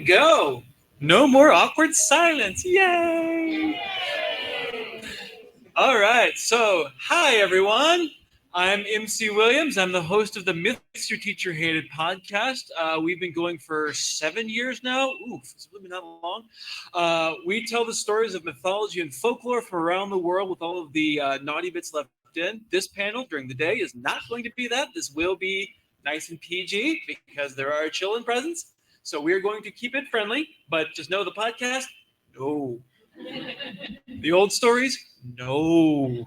go. No more awkward silence. Yay! All right. So, hi, everyone. I'm MC Williams. I'm the host of the Myths Your Teacher Hated podcast. We've been going for 7 years now. Oof, it's really been that long. We tell the stories of mythology and folklore from around the world with all of the naughty bits left in. This panel during the day is not going to be that. This will be nice and PG because there are children presents. So we're going to keep it friendly, but just know the podcast, no. The old stories, no.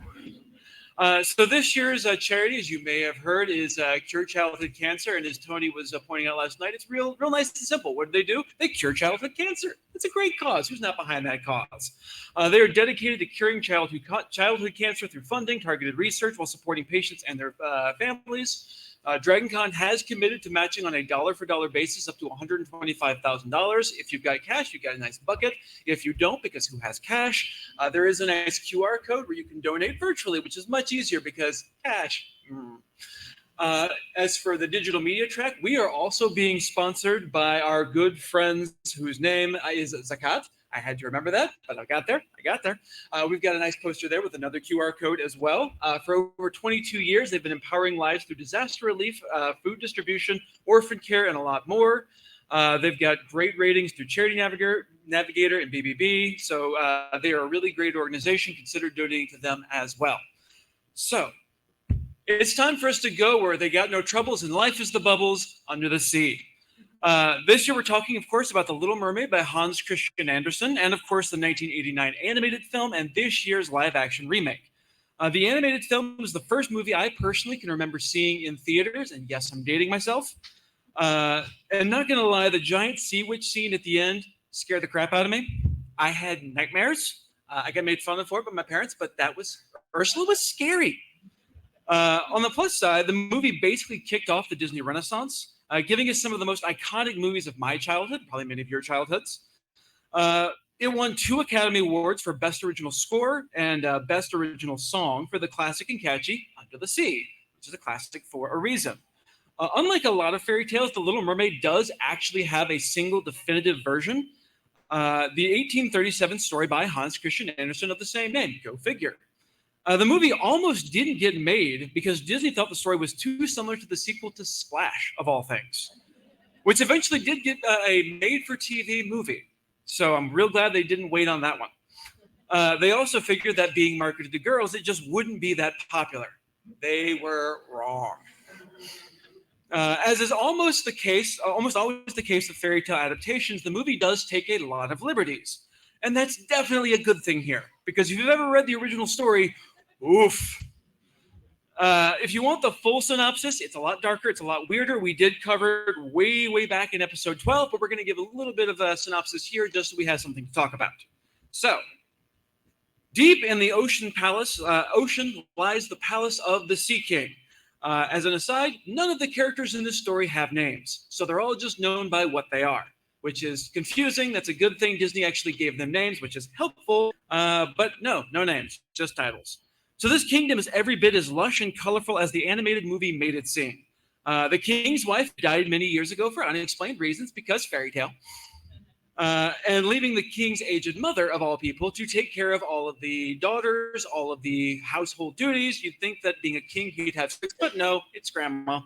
So this year's charity, as you may have heard, is Cure Childhood Cancer. And as Tony was pointing out last night, it's real nice and simple. What do? They cure childhood cancer. It's a great cause. Who's not behind that cause? They are dedicated to curing childhood cancer through funding, targeted research, while supporting patients and their families. DragonCon has committed to matching on a dollar-for-dollar basis up to $125,000. If you've got cash, you've got a nice bucket. If you don't, because who has cash, there is a nice QR code where you can donate virtually, which is much easier because cash. As for the digital media track, we are also being sponsored by our good friends whose name is Zakat. I had to remember that, but I got there. We've got a nice poster there with another QR code as well. For over 22 years, they've been empowering lives through disaster relief, food distribution, orphan care, and a lot more. They've got great ratings through Charity Navigator and BBB. So they are a really great organization. Consider donating to them as well. So it's time for us to go where they got no troubles and life is the bubbles under the sea. This year we're talking, of course, about The Little Mermaid by Hans Christian Andersen, and of course the 1989 animated film and this year's live-action remake. The animated film was the first movie I personally can remember seeing in theaters, and yes, I'm dating myself. And not gonna lie, the giant sea witch scene at the end scared the crap out of me. I had nightmares. I got made fun of for it by my parents, but Ursula was scary. On the plus side, the movie basically kicked off the Disney Renaissance, giving us some of the most iconic movies of my childhood, probably many of your childhoods. It won 2 Academy Awards for Best Original Score and Best Original Song for the classic and catchy Under the Sea, which is a classic for a reason. Unlike a lot of fairy tales, The Little Mermaid does actually have a single definitive version. The 1837 story by Hans Christian Andersen of the same name, go figure. The movie almost didn't get made because Disney thought the story was too similar to the sequel to Splash, of all things, which eventually did get a made-for-TV movie. So I'm real glad they didn't wait on that one. They also figured that being marketed to girls, it just wouldn't be that popular. They were wrong. As is almost always the case with fairy tale adaptations, the movie does take a lot of liberties. And that's definitely a good thing here, because if you've ever read the original story, oof. If you want the full synopsis, it's a lot darker, it's a lot weirder. We did cover it way back in episode 12, but we're going to give a little bit of a synopsis here just so we have something to talk about. So, deep in the ocean lies the palace of the Sea King. As an aside, none of the characters in this story have names, so they're all just known by what they are, which is confusing. That's a good thing. Disney actually gave them names, which is helpful, but no names, just titles. So this kingdom is every bit as lush and colorful as the animated movie made it seem. The king's wife died many years ago for unexplained reasons, because fairy tale, and leaving the king's aged mother, of all people, to take care of all of the daughters, all of the household duties. You'd think that being a king, he'd have 6, but no, it's grandma.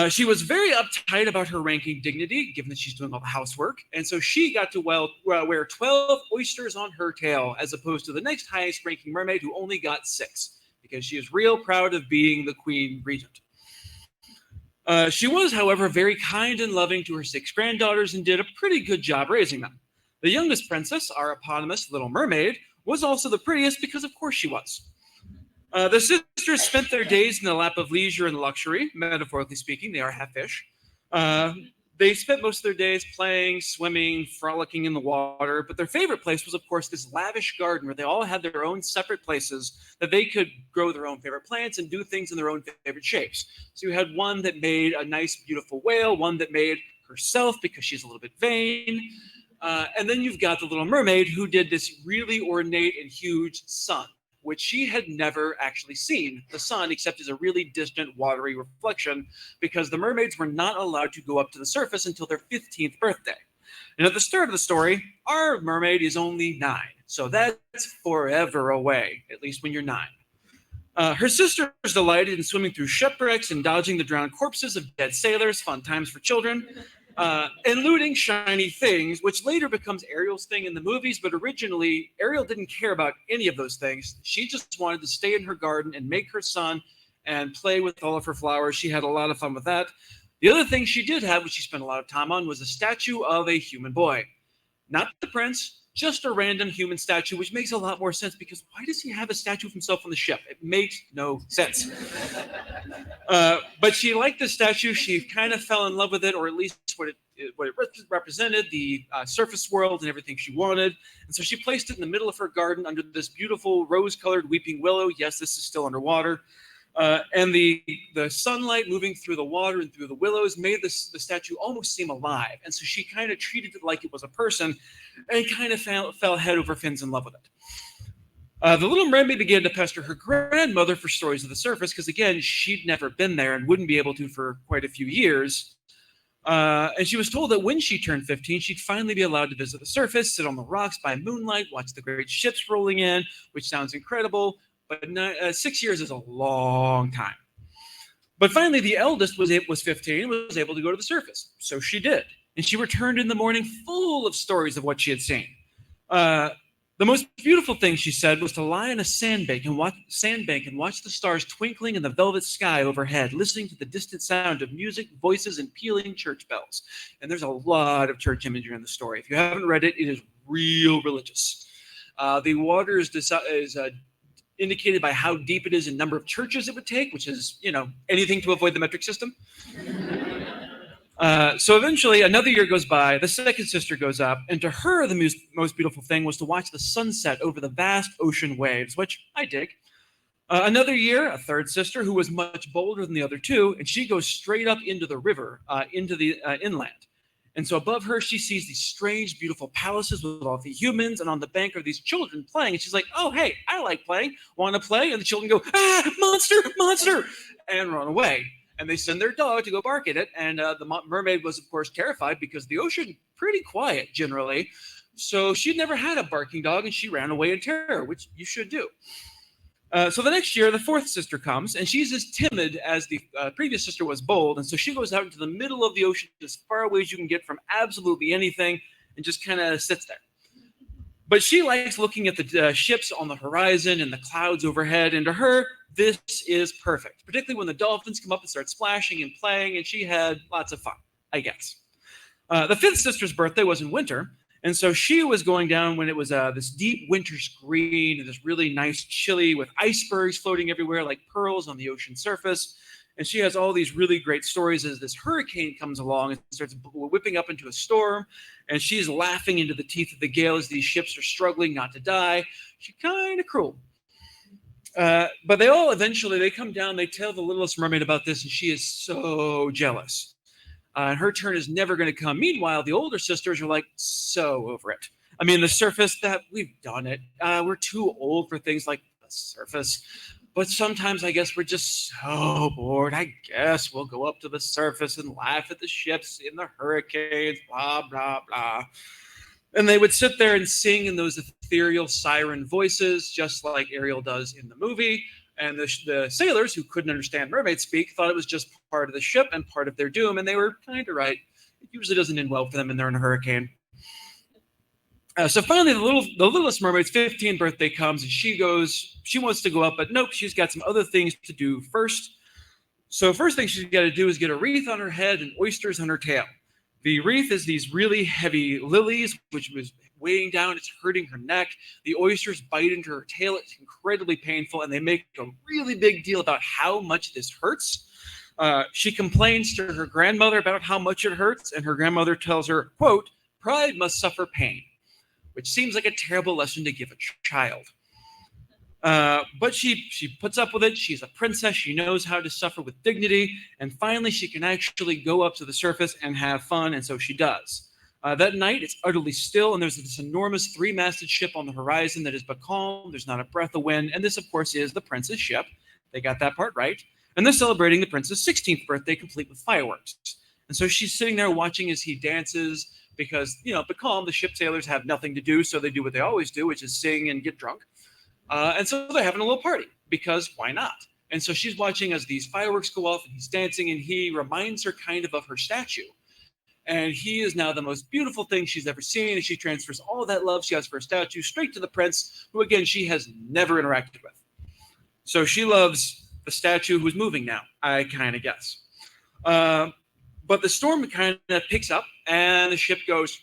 She was very uptight about her ranking dignity, given that she's doing all the housework, and so she got to wear 12 oysters on her tail, as opposed to the next highest ranking mermaid, who only got 6, because she is real proud of being the queen regent. She was, however, very kind and loving to her 6 granddaughters and did a pretty good job raising them. The youngest princess, our eponymous Little Mermaid, was also the prettiest, because of course she was. The sisters spent their days in the lap of leisure and luxury, metaphorically speaking. They are half fish. They spent most of their days playing, swimming, frolicking in the water, but their favorite place was, of course, this lavish garden where they all had their own separate places that they could grow their own favorite plants and do things in their own favorite shapes. So you had one that made a nice, beautiful whale, one that made herself because she's a little bit vain, and then you've got the Little Mermaid, who did this really ornate and huge sun, which she had never actually seen the sun except as a really distant watery reflection, because the mermaids were not allowed to go up to the surface until their 15th birthday. And at the start of the story, our mermaid is only 9, so that's forever away, at least when you're 9. Her sister is delighted in swimming through shipwrecks and dodging the drowned corpses of dead sailors, fun times for children, and looting shiny things, which later becomes Ariel's thing in the movies, but originally Ariel didn't care about any of those things. She just wanted to stay in her garden and make her sun and play with all of her flowers. She had a lot of fun with that. The other thing she did have, which she spent a lot of time on, was a statue of a human boy. Not the prince, just a random human statue, which makes a lot more sense, because why does he have a statue of himself on the ship? It makes no sense. But she liked the statue. She kind of fell in love with it, or at least what it represented, the surface world and everything she wanted. And so she placed it in the middle of her garden under this beautiful rose-colored weeping willow. Yes, this is still underwater. And the sunlight moving through the water and through the willows made the statue almost seem alive. And so she kind of treated it like it was a person, and kind of fell head over fins in love with it. The Little Mermaid began to pester her grandmother for stories of the surface, because, again, she'd never been there and wouldn't be able to for quite a few years. And she was told that when she turned 15, she'd finally be allowed to visit the surface, sit on the rocks by moonlight, watch the great ships rolling in, which sounds incredible. But 6 years is a long time. But finally, the eldest was 15 and was able to go to the surface. So she did. And she returned in the morning full of stories of what she had seen. The most beautiful thing, she said, was to lie on a sandbank and watch the stars twinkling in the velvet sky overhead, listening to the distant sound of music, voices, and pealing church bells. And there's a lot of church imagery in the story. If you haven't read it, it is real religious. The water is indicated by how deep it is in number of churches it would take, which is, anything to avoid the metric system. So eventually, another year goes by, the second sister goes up, and to her, the most beautiful thing was to watch the sunset over the vast ocean waves, which I dig. Another year, a third sister, who was much bolder than the other two, and she goes straight up into the river, into the inland. And so above her, she sees these strange, beautiful palaces with all the humans, and on the bank are these children playing. And she's like, oh, hey, I like playing. Want to play? And the children go, monster, monster, and run away. And they send their dog to go bark at it. And the mermaid was, of course, terrified, because the ocean pretty quiet generally. So she'd never had a barking dog, and she ran away in terror, which you should do. So the next year, the fourth sister comes, and she's as timid as the previous sister was bold. And so she goes out into the middle of the ocean, as far away as you can get from absolutely anything, and just kind of sits there. But she likes looking at the ships on the horizon and the clouds overhead. And to her, this is perfect, particularly when the dolphins come up and start splashing and playing. And she had lots of fun, I guess. The fifth sister's birthday was in winter. And so she was going down when it was this deep winter screen, and this really nice chilly with icebergs floating everywhere like pearls on the ocean surface. And she has all these really great stories as this hurricane comes along and starts whipping up into a storm. And she's laughing into the teeth of the gale as these ships are struggling not to die. She's kind of cruel. But they all eventually come down. They tell the littlest mermaid about this, and she is so jealous. And her turn is never going to come. Meanwhile, the older sisters are like so over it. I mean, the surface, that we've done it. We're too old for things like the surface. But sometimes I guess we're just so bored. I guess we'll go up to the surface and laugh at the ships in the hurricanes, blah, blah, blah. And they would sit there and sing in those ethereal siren voices, just like Ariel does in the movie. And the sailors, who couldn't understand mermaid speak, thought it was just part of the ship and part of their doom. And they were kind of right. It usually doesn't end well for them when they're in a hurricane. So finally, the littlest mermaid's 15th birthday comes, and she wants to go up, but nope, she's got some other things to do first. So first thing she's got to do is get a wreath on her head and oysters on her tail. The wreath is these really heavy lilies, which was weighing down. It's hurting her neck. The oysters bite into her tail. It's incredibly painful, and they make a really big deal about how much this hurts. She complains to her grandmother about how much it hurts, and her grandmother tells her, quote, "Pride must suffer pain," which seems like a terrible lesson to give a child. But she puts up with it. She's a princess. She knows how to suffer with dignity. And finally, she can actually go up to the surface and have fun, and so she does. That night, it's utterly still, and there's this enormous three-masted ship on the horizon that is becalmed. There's not a breath of wind, and this, of course, is the prince's ship. They got that part right. And they're celebrating the prince's 16th birthday, complete with fireworks. And so she's sitting there watching as he dances because, becalmed, the ship sailors have nothing to do, so they do what they always do, which is sing and get drunk. And so they're having a little party because why not? And so she's watching as these fireworks go off, and he's dancing, and he reminds her kind of her statue. And he is now the most beautiful thing she's ever seen, and she transfers all that love she has for her statue straight to the prince, who, again, she has never interacted with. So she loves the statue who's moving now, I kind of guess. But the storm kind of picks up, and the ship goes,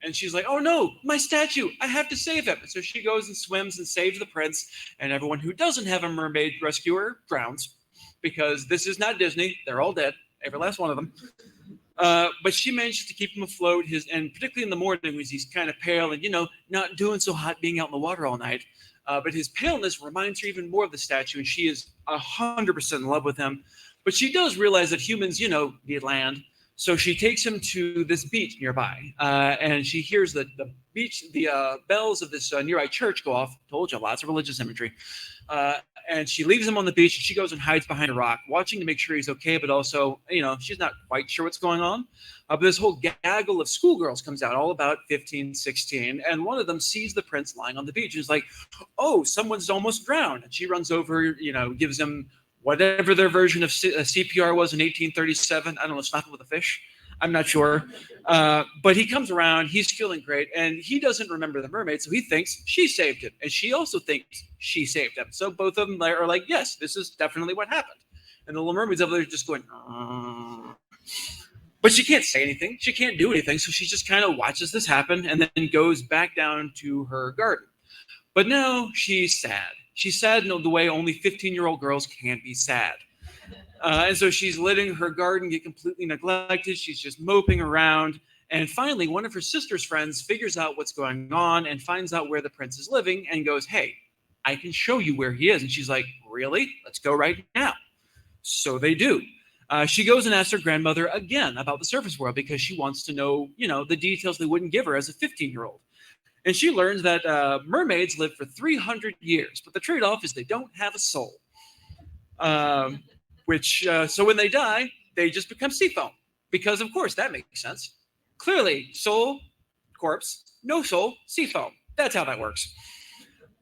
and she's like, oh no, my statue, I have to save him. And so she goes and swims and saves the prince, and everyone who doesn't have a mermaid rescuer drowns, because this is not Disney, they're all dead. Every last one of them. But she manages to keep him afloat, and particularly in the morning when he's kind of pale and, not doing so hot being out in the water all night. But his paleness reminds her even more of the statue, and she is 100% in love with him. But she does realize that humans, need land. So she takes him to this beach nearby, and she hears the bells of this nearby church go off. Told you, lots of religious imagery. And she leaves him on the beach, and she goes and hides behind a rock, watching to make sure he's okay, but also, she's not quite sure what's going on. But this whole gaggle of schoolgirls comes out, all about 15, 16, and one of them sees the prince lying on the beach and is like, oh, someone's almost drowned. And she runs over, gives him whatever their version of CPR was in 1837. I don't know, something with a fish. I'm not sure. But he comes around, he's feeling great, and he doesn't remember the mermaid, so he thinks she saved him. And she also thinks she saved him. So both of them are like, yes, this is definitely what happened. And the Little Mermaid's over there just going, but she can't say anything. She can't do anything. So she just kind of watches this happen and then goes back down to her garden. But now she's sad. She's sad in the way only 15-year-old girls can be sad. And so she's letting her garden get completely neglected. She's just moping around. And finally, one of her sister's friends figures out what's going on and finds out where the prince is living and goes, hey, I can show you where he is. And she's like, really? Let's go right now. So they do. She goes and asks her grandmother again about the surface world because she wants to know, the details they wouldn't give her as a 15-year-old. And she learns that mermaids live for 300 years, but the trade-off is they don't have a soul. So when they die, they just become sea foam. Because, of course, that makes sense. Clearly, soul, corpse, no soul, sea foam. That's how that works.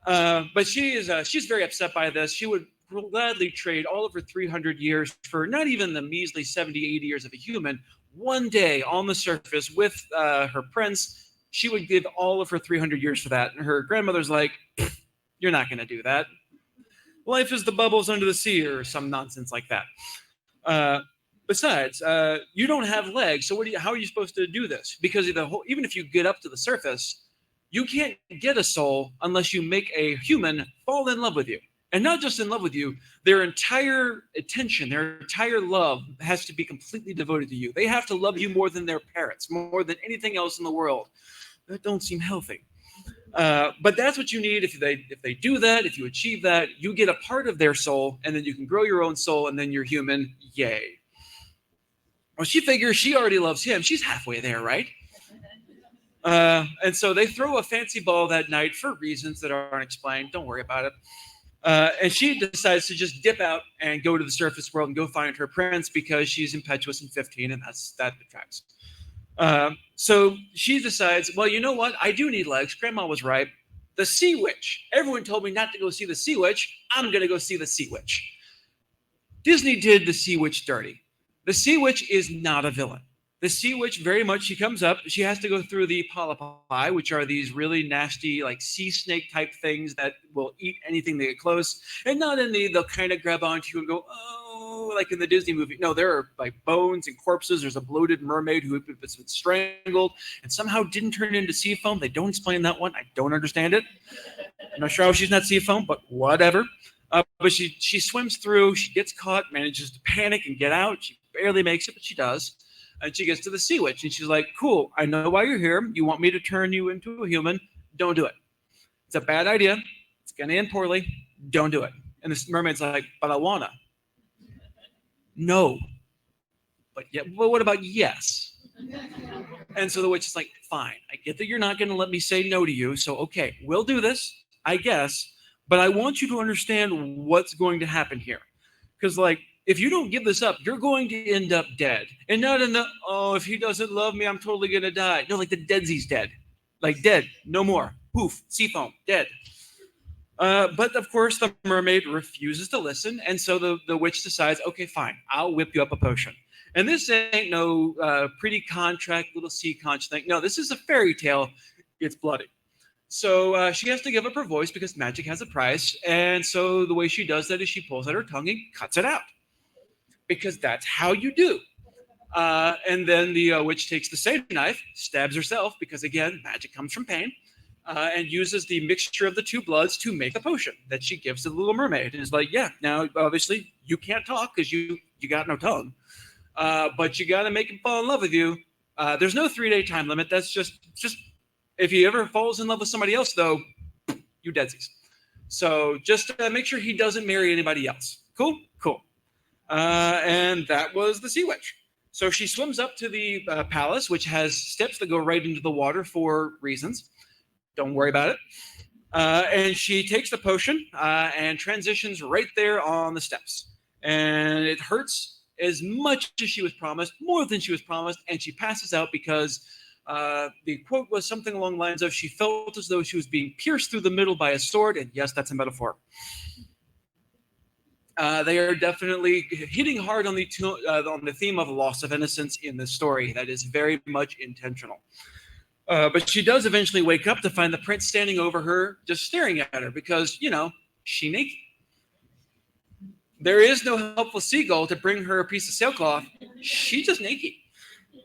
But she's very upset by this. She would gladly trade all of her 300 years for not even the measly 70, 80 years of a human. One day on the surface with her prince, she would give all of her 300 years for that. And her grandmother's like, you're not going to do that. Life is the bubbles under the sea or some nonsense like that. Besides, you don't have legs, so how are you supposed to do this? Because even if you get up to the surface, you can't get a soul unless you make a human fall in love with you. And not just in love with you, their entire attention, their entire love has to be completely devoted to you. They have to love you more than their parents, more than anything else in the world. That don't seem healthy. But that's what you need. If they do that, if you achieve that, you get a part of their soul, and then you can grow your own soul, and then you're human. Yay. Well, she figures she already loves him. She's halfway there, right? And so they throw a fancy ball that night for reasons that aren't explained. Don't worry about it. And she decides to just dip out and go to the surface world and go find her prince because she's impetuous and 15, and that attracts. So she decides, well, you know what? I do need legs. Grandma was right. The Sea Witch. Everyone told me not to go see the Sea Witch. I'm going to go see the Sea Witch. Disney did the Sea Witch dirty. The Sea Witch is not a villain. The Sea Witch, very much, she comes up. She has to go through the polypi, which are these really nasty, like sea snake type things that will eat anything they get close. And not in they'll kind of grab onto you and go, oh, like in the Disney movie. No, there are like bones and corpses. There's a bloated mermaid who has been strangled and somehow didn't turn into sea foam. They don't explain that one. I don't understand it. I'm not sure how she's not sea foam, but whatever. But she swims through. She gets caught, manages to panic and get out. She barely makes it, but she does. And she gets to the Sea Witch, and she's like, cool, I know why you're here. You want me to turn you into a human. Don't do it. It's a bad idea. It's going to end poorly. Don't do it. And the mermaid's like, but I wanna. No. But what about yes? And so the witch is like, fine, I get that you're not going to let me say no to you. So, okay, we'll do this, I guess. But I want you to understand what's going to happen here. Because, like, if you don't give this up, you're going to end up dead. And not in the, oh, if he doesn't love me, I'm totally going to die. No, like the Deadsy's dead. Like, dead. No more. Poof. Sea foam. Dead. But of course, the mermaid refuses to listen, and so the witch decides, okay, fine, I'll whip you up a potion. And this ain't no pretty contract, little sea conch thing. No, this is a fairy tale. It's bloody. So she has to give up her voice because magic has a price. And so the way she does that is she pulls out her tongue and cuts it out, because that's how you do. And then the witch takes the same knife, stabs herself, because again, magic comes from pain. And uses the mixture of the two bloods to make the potion that she gives to the Little Mermaid. And is like, yeah, now obviously you can't talk because you got no tongue, but you got to make him fall in love with you. There's no 3-day time limit. That's just if he ever falls in love with somebody else, though, you deadsies. So just make sure he doesn't marry anybody else. Cool. And that was the Sea Witch. So she swims up to the palace, which has steps that go right into the water for reasons. Don't worry about it. And she takes the potion and transitions right there on the steps. And it hurts as much as she was promised, more than she was promised, and she passes out because the quote was something along the lines of, she felt as though she was being pierced through the middle by a sword, and yes, that's a metaphor. They are definitely hitting hard on the theme of loss of innocence in this story. That is very much intentional. But she does eventually wake up to find the prince standing over her, just staring at her because, she naked. There is no helpful seagull to bring her a piece of sailcloth. She just naked.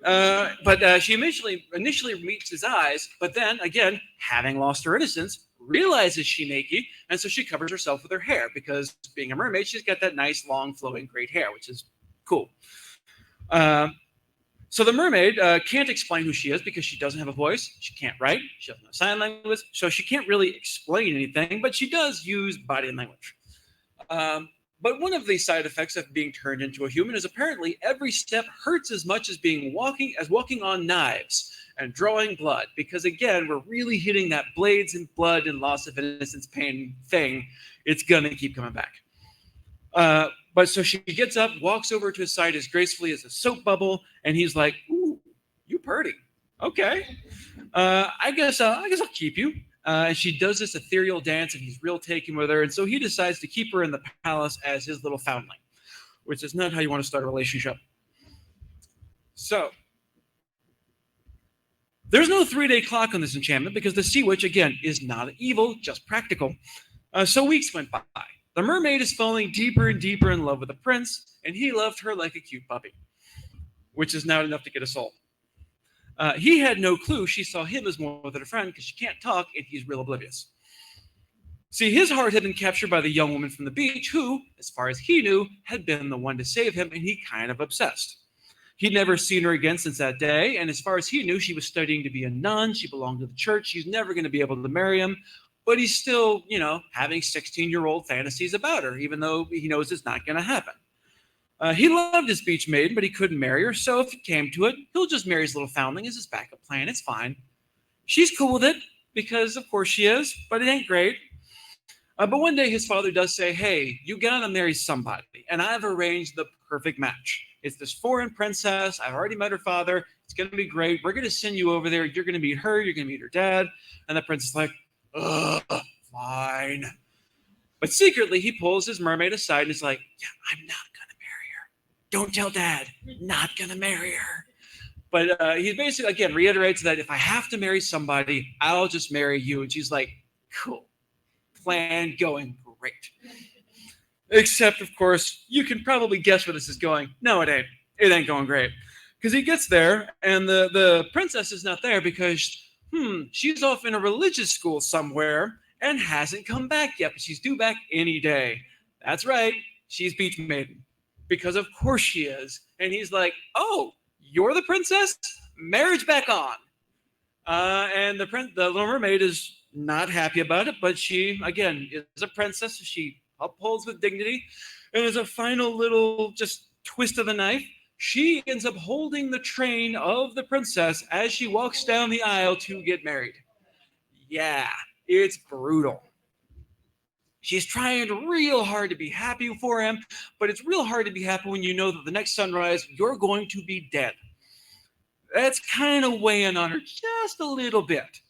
But she initially meets his eyes, but then, again, having lost her innocence, realizes she naked, and so she covers herself with her hair because, being a mermaid, she's got that nice, long, flowing, great hair, which is cool. So the mermaid can't explain who she is because she doesn't have a voice. She can't write. She doesn't know sign language. So she can't really explain anything, but she does use body language. But one of the side effects of being turned into a human is apparently every step hurts as much as walking on knives and drawing blood. Because again, we're really hitting that blades and blood and loss of innocence pain thing. It's going to keep coming back. But so she gets up, walks over to his side as gracefully as a soap bubble, and he's like, "Ooh, you purty. Okay, I guess I'll keep you." And she does this ethereal dance, and he's real taken with her, and so he decides to keep her in the palace as his little foundling, which is not how you want to start a relationship. So there's no 3-day clock on this enchantment because the Sea Witch, again, is not evil, just practical. So weeks went by. The mermaid is falling deeper and deeper in love with the prince, and he loved her like a cute puppy, which is not enough to get a soul. He had no clue she saw him as more than a friend because she can't talk and he's real oblivious. See, his heart had been captured by the young woman from the beach who, as far as he knew, had been the one to save him, and he kind of obsessed. He'd never seen her again since that day, and as far as he knew, she was studying to be a nun. She belonged to the church. She's never going to be able to marry him. But he's still, having 16-year-old fantasies about her, even though he knows it's not going to happen. He loved his beach maiden, but he couldn't marry her, so if it came to it, he'll just marry his little foundling as his backup plan. It's fine. She's cool with it, because of course she is, but it ain't great. But one day his father does say, hey, you got to marry somebody, and I've arranged the perfect match. It's this foreign princess. I've already met her father. It's going to be great. We're going to send you over there. You're going to meet her. You're going to meet her dad. And the prince is like, ugh, fine. But secretly, he pulls his mermaid aside and is like, yeah, I'm not going to marry her. Don't tell dad. Not going to marry her. But he basically, again, reiterates that if I have to marry somebody, I'll just marry you. And she's like, cool. Plan going great. Except, of course, you can probably guess where this is going. No, it ain't. It ain't going great. Because he gets there, and the princess is not there because, she's off in a religious school somewhere and hasn't come back yet, but she's due back any day. That's right. She's beach maiden. Because of course she is. And he's like, oh, you're the princess? Marriage back on. And the Little Mermaid is not happy about it, but she, again, is a princess. So she upholds with dignity. And as a final little just twist of the knife, She ends up holding the train of the princess as she walks down the aisle to get married. Yeah, it's brutal. She's trying real hard to be happy for him, but it's real hard to be happy when you know that the next sunrise you're going to be dead. That's kind of weighing on her just a little bit.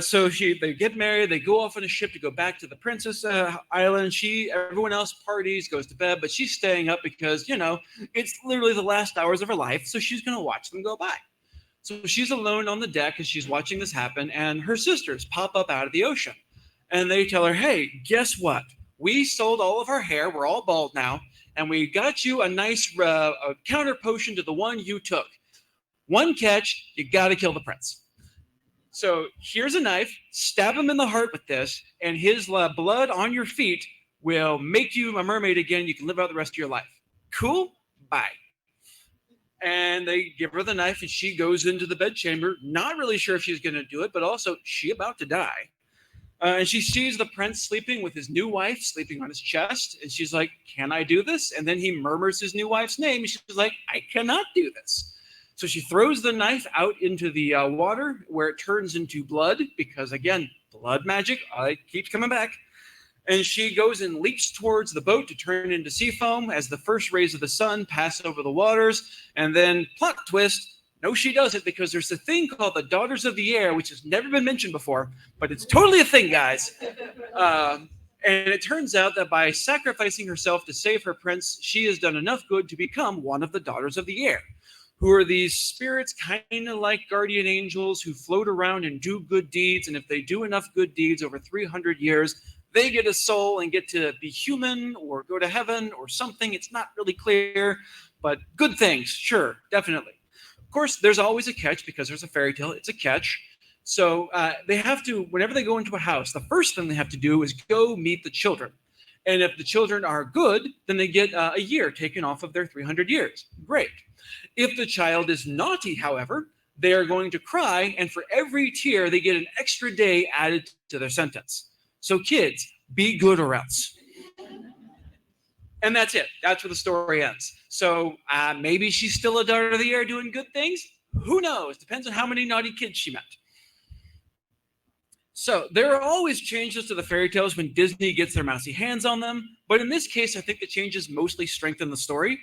So they get married. They go off on a ship to go back to the Princess Island. Everyone else parties, goes to bed, but she's staying up because it's literally the last hours of her life. So she's gonna watch them go by. So she's alone on the deck as she's watching this happen, and her sisters pop up out of the ocean, and they tell her, "Hey, guess what? We sold all of our hair. We're all bald now, and we got you a nice a counter potion to the one you took. One catch: you got to kill the prince." So here's a knife, stab him in the heart with this, and his blood on your feet will make you a mermaid again. You can live out the rest of your life. Cool? Bye. And they give her the knife, and she goes into the bedchamber, not really sure if she's going to do it, but also she about to die. And she sees the prince sleeping with his new wife, sleeping on his chest, and she's like, "Can I do this?" And then he murmurs his new wife's name, and she's like, "I cannot do this." So she throws the knife out into the water where it turns into blood because, again, blood magic keeps coming back. And she goes and leaps towards the boat to turn into sea foam as the first rays of the sun pass over the waters. And then, plot twist, no, she doesn't, because there's a thing called the Daughters of the Air, which has never been mentioned before, but it's totally a thing, guys. And it turns out that by sacrificing herself to save her prince, she has done enough good to become one of the Daughters of the Air, who are these spirits kind of like guardian angels who float around and do good deeds. And if they do enough good deeds over 300 years, they get a soul and get to be human or go to heaven or something. It's not really clear, but good things, sure, definitely. Of course, there's always a catch because there's a fairy tale. It's a catch. So they have to, whenever they go into a house, the first thing they have to do is go meet the children. And if the children are good, then they get a year taken off of their 300 years. Great. If the child is naughty, however, they are going to cry, and for every tear, they get an extra day added to their sentence. So kids, be good or else. And that's it. That's where the story ends. So maybe she's still a Daughter of the Air doing good things. Who knows? Depends on how many naughty kids she met. So there are always changes to the fairy tales when Disney gets their mousy hands on them. But in this case, I think the changes mostly strengthen the story.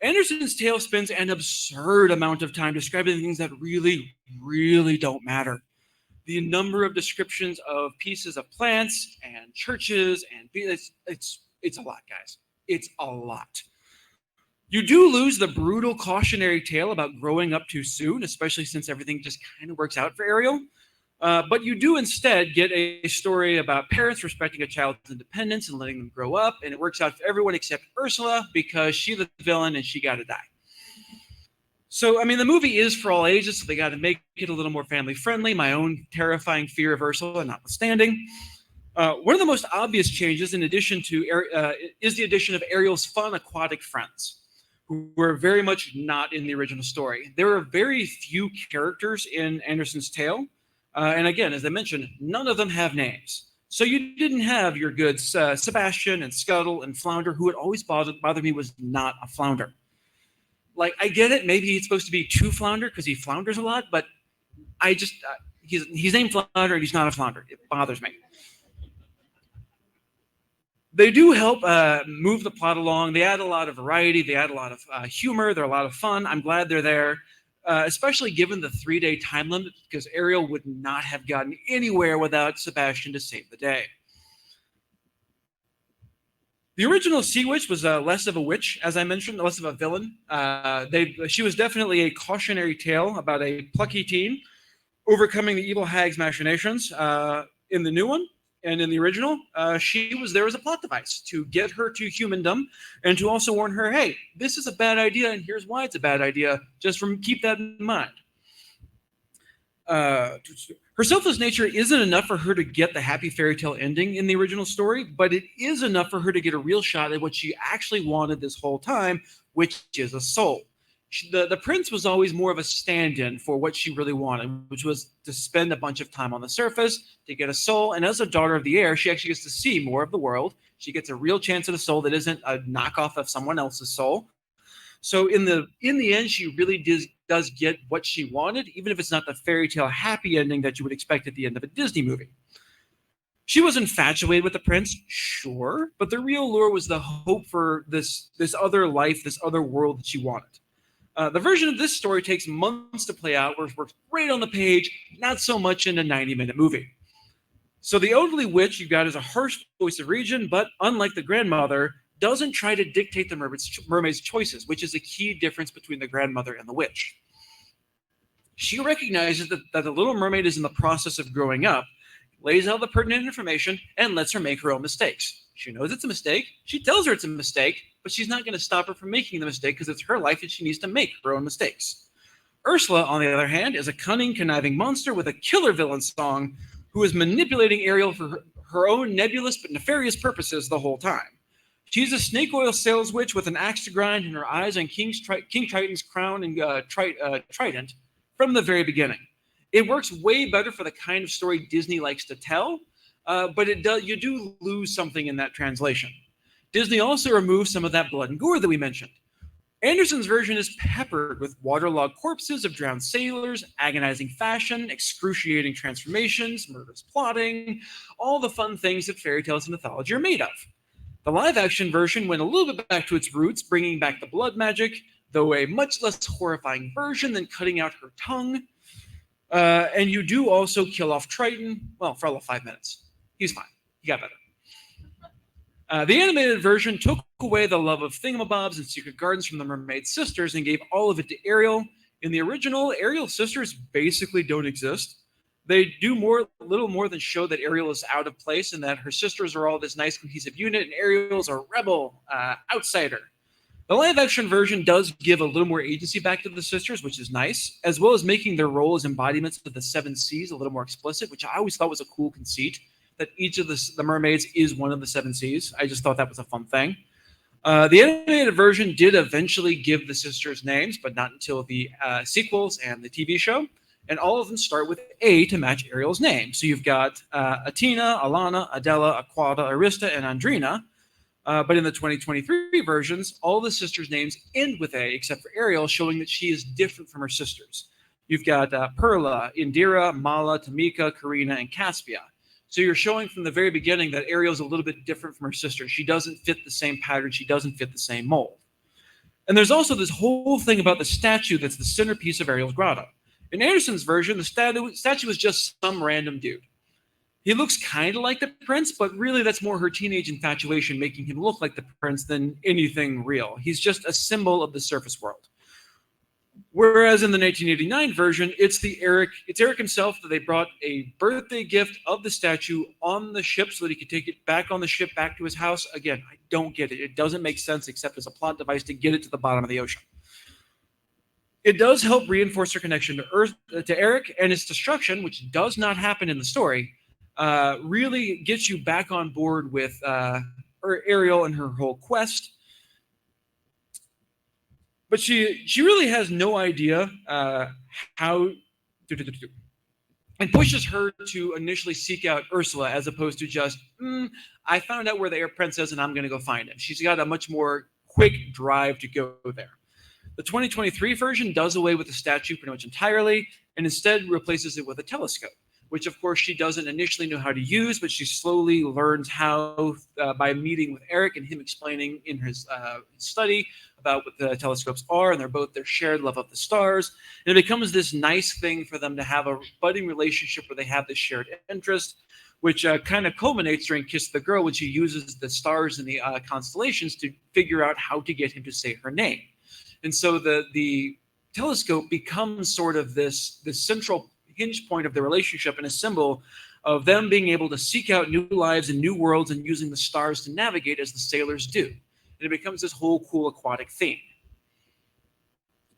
Anderson's tale spends an absurd amount of time describing things that really, really don't matter. The number of descriptions of pieces of plants and churches and it's a lot, guys. It's a lot. You do lose the brutal cautionary tale about growing up too soon, especially since everything just kind of works out for Ariel. But you do instead get a story about parents respecting a child's independence and letting them grow up, and it works out for everyone except Ursula because she's the villain and she got to die. So, I mean, the movie is for all ages, so they got to make it a little more family-friendly, my own terrifying fear of Ursula notwithstanding. One of the most obvious changes, in addition to is the addition of Ariel's fun aquatic friends, who were very much not in the original story. There are very few characters in Anderson's tale. And again, as I mentioned, none of them have names. So you didn't have your good Sebastian and Scuttle and Flounder, who had always bothered me was not a flounder. Like, I get it. Maybe he's supposed to be two flounder because he flounders a lot, but I just, he's named Flounder and he's not a flounder. It bothers me. They do help move the plot along. They add a lot of variety. They add a lot of humor. They're a lot of fun. I'm glad they're there. Especially given the 3-day time limit, because Ariel would not have gotten anywhere without Sebastian to save the day. The original Sea Witch was less of a witch, as I mentioned, less of a villain. She was definitely a cautionary tale about a plucky teen overcoming the evil hag's machinations. In the new one and in the original, she was there as a plot device to get her to humandom and to also warn her, hey, this is a bad idea and here's why it's a bad idea. Just keep that in mind. Her selfless nature isn't enough for her to get the happy fairy tale ending in the original story, but it is enough for her to get a real shot at what she actually wanted this whole time, which is a soul. The prince was always more of a stand-in for what she really wanted, which was to spend a bunch of time on the surface to get a soul. And as a Daughter of the Air, she actually gets to see more of the world. She gets a real chance at a soul that isn't a knockoff of someone else's soul. So in the end, she really does get what she wanted, even if it's not the fairy tale happy ending that you would expect at the end of a Disney movie. She was infatuated with the prince, sure, but the real lure was the hope for this other life, this other world that she wanted. The version of this story takes months to play out, where it works great on the page, not so much in a 90-minute movie. So the elderly witch you got is a harsh voice of reason, but unlike the grandmother, doesn't try to dictate the mermaid's choices, which is a key difference between the grandmother and the witch. She recognizes that the little mermaid is in the process of growing up, lays out the pertinent information, and lets her make her own mistakes. She knows it's a mistake. She tells her it's a mistake, but she's not going to stop her from making the mistake because it's her life and she needs to make her own mistakes. Ursula, on the other hand, is a cunning, conniving monster with a killer villain song who is manipulating Ariel for her own nebulous but nefarious purposes the whole time. She's a snake oil sales witch with an axe to grind and her eyes on King Triton's crown and trident from the very beginning. It works way better for the kind of story Disney likes to tell, but you do lose something in that translation. Disney also removed some of that blood and gore that we mentioned. Anderson's version is peppered with waterlogged corpses of drowned sailors, agonizing fashion, excruciating transformations, murderous plotting, all the fun things that fairy tales and mythology are made of. The live-action version went a little bit back to its roots, bringing back the blood magic, though a much less horrifying version than cutting out her tongue. And you do also kill off Triton, well, for all of 5 minutes. He's fine. He got better. The animated version took away the love of thingamabobs and secret gardens from the mermaid sisters and gave all of it to Ariel. In the original, Ariel's sisters basically don't exist. They do little more than show that Ariel is out of place and that her sisters are all this nice cohesive unit and Ariel's a rebel, outsider. The live-action version does give a little more agency back to the sisters, which is nice, as well as making their role as embodiments of the seven seas a little more explicit, which I always thought was a cool conceit, that each of the mermaids is one of the seven seas. I just thought that was a fun thing. The animated version did eventually give the sisters names, but not until the sequels and the TV show. And all of them start with A to match Ariel's name. So you've got Atina, Alana, Adela, Aquata, Arista, and Andrina. But in the 2023 versions, all the sisters' names end with A, except for Ariel, showing that she is different from her sisters. You've got Perla, Indira, Mala, Tamika, Karina, and Caspia. So you're showing from the very beginning that Ariel's a little bit different from her sister. She doesn't fit the same pattern. She doesn't fit the same mold. And there's also this whole thing about the statue that's the centerpiece of Ariel's grotto. In Anderson's version, the statue is just some random dude. He looks kind of like the prince, but really that's more her teenage infatuation making him look like the prince than anything real. He's just a symbol of the surface world. Whereas in the 1989 version, it's Eric himself that they brought a birthday gift of the statue on the ship so that he could take it back on the ship back to his house. Again, I don't get it. It doesn't make sense except as a plot device to get it to the bottom of the ocean. It does help reinforce her connection to Eric, and its destruction, which does not happen in the story, really gets you back on board with Ariel and her whole quest. But she really has no idea how to and pushes her to initially seek out Ursula as opposed to just, I found out where the air prince is and I'm going to go find him. She's got a much more quick drive to go there. The 2023 version does away with the statue pretty much entirely and instead replaces it with a telescope, which of course she doesn't initially know how to use, but she slowly learns how by meeting with Eric and him explaining in his study about what the telescopes are, and they're both their shared love of the stars. And it becomes this nice thing for them to have a budding relationship where they have this shared interest, which kind of culminates during Kiss the Girl when she uses the stars and the constellations to figure out how to get him to say her name. And so the telescope becomes sort of this central hinge point of the relationship and a symbol of them being able to seek out new lives and new worlds and using the stars to navigate as the sailors do. And it becomes this whole cool aquatic theme.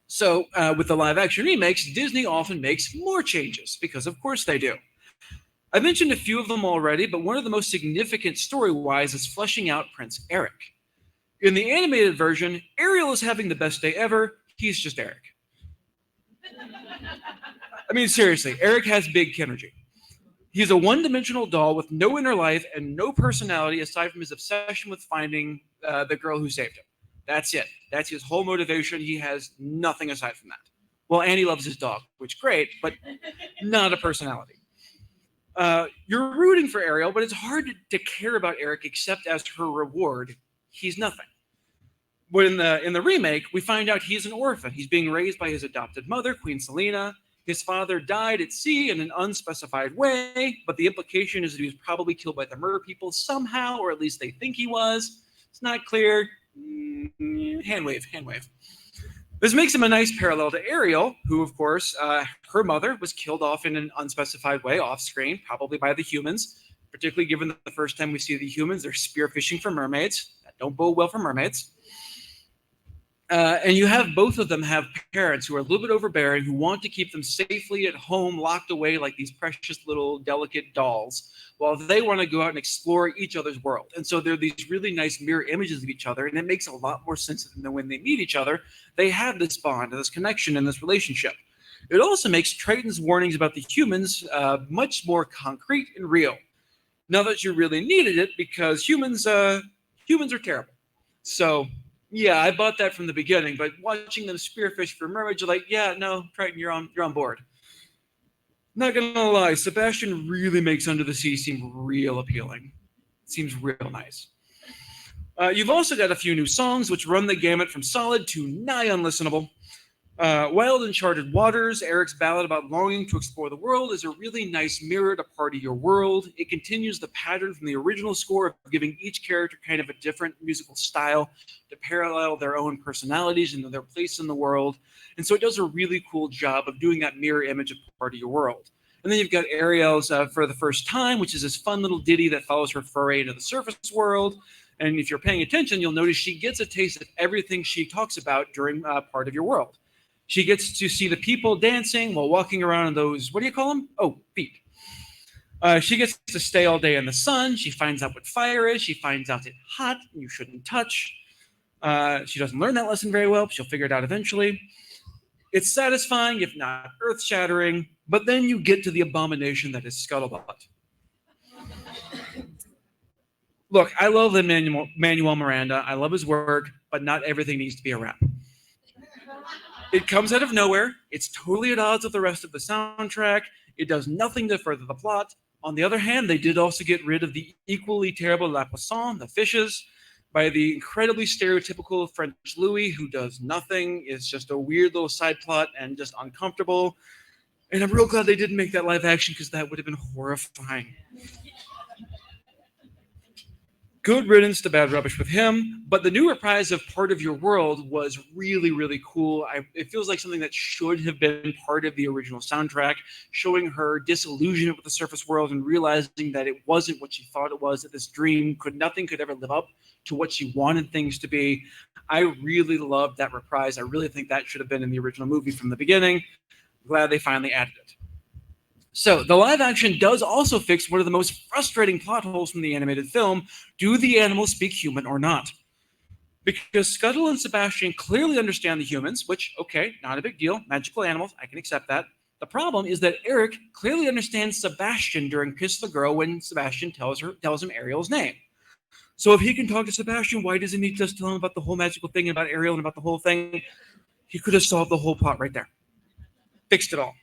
So with the live action remakes, Disney often makes more changes because of course they do. I mentioned a few of them already, but one of the most significant story-wise is fleshing out Prince Eric. In the animated version, Ariel is having the best day ever. He's just Eric. I mean, seriously, Eric has big energy. He's a one-dimensional doll with no inner life and no personality aside from his obsession with finding the girl who saved him. That's it. That's his whole motivation. He has nothing aside from that. Well, and he loves his dog, which great, but not a personality. You're rooting for Ariel, but it's hard to care about Eric except as her reward. He's nothing. But in the remake, we find out he's an orphan. He's being raised by his adopted mother, Queen Selena. His father died at sea in an unspecified way, but the implication is that he was probably killed by the mer people somehow, or at least they think he was. It's not clear. Hand wave, hand wave. This makes him a nice parallel to Ariel, who, of course, her mother was killed off in an unspecified way off screen, probably by the humans, particularly given that the first time we see the humans, they're spearfishing for mermaids. That don't bode well for mermaids. And you have both of them have parents who are a little bit overbearing, who want to keep them safely at home, locked away like these precious little delicate dolls, while they want to go out and explore each other's world. And so they're these really nice mirror images of each other, and it makes a lot more sense than when they meet each other. They have this bond, and this connection, and this relationship. It also makes Triton's warnings about the humans much more concrete and real. Not that you really needed it, because humans are terrible. So yeah, I bought that from the beginning, but watching them spearfish for mermaids, you're like, yeah, no, Triton, you're on board. Not gonna lie, Sebastian really makes Under the Sea seem real appealing. Seems real nice. You've also got a few new songs which run the gamut from solid to nigh unlistenable. Wild Uncharted Waters, Eric's ballad about longing to explore the world, is a really nice mirror to Part of Your World. It continues the pattern from the original score of giving each character kind of a different musical style to parallel their own personalities and their place in the world. And so it does a really cool job of doing that mirror image of Part of Your World. And then you've got Ariel's For the First Time, which is this fun little ditty that follows her foray into the surface world. And if you're paying attention, you'll notice she gets a taste of everything she talks about during Part of Your World. She gets to see the people dancing while walking around in those, what do you call them? Oh, feet. She gets to stay all day in the sun. She finds out what fire is. She finds out it's hot and you shouldn't touch. She doesn't learn that lesson very well, but she'll figure it out eventually. It's satisfying, if not earth-shattering, but then you get to the abomination that is Scuttlebutt. Look, I love Lin-Manuel Miranda. I love his work, but not everything needs to be a rap. It comes out of nowhere. It's totally at odds with the rest of the soundtrack. It does nothing to further the plot. On the other hand, they did also get rid of the equally terrible La Poisson, the fishes, by the incredibly stereotypical French Louis, who does nothing, is just a weird little side plot and just uncomfortable. And I'm real glad they didn't make that live action, because that would have been horrifying. Good riddance to bad rubbish with him, but the new reprise of Part of Your World was really, really cool. It feels like something that should have been part of the original soundtrack, showing her disillusionment with the surface world and realizing that it wasn't what she thought it was, that this dream nothing could ever live up to what she wanted things to be. I really loved that reprise. I really think that should have been in the original movie from the beginning. I'm glad they finally added it. So, the live action does also fix one of the most frustrating plot holes from the animated film. Do the animals speak human or not? Because Scuttle and Sebastian clearly understand the humans, which, okay, not a big deal. Magical animals, I can accept that. The problem is that Eric clearly understands Sebastian during Kiss the Girl when Sebastian tells him Ariel's name. So if he can talk to Sebastian, why doesn't he just tell him about the whole magical thing, about Ariel and about the whole thing? He could have solved the whole plot right there. Fixed it all.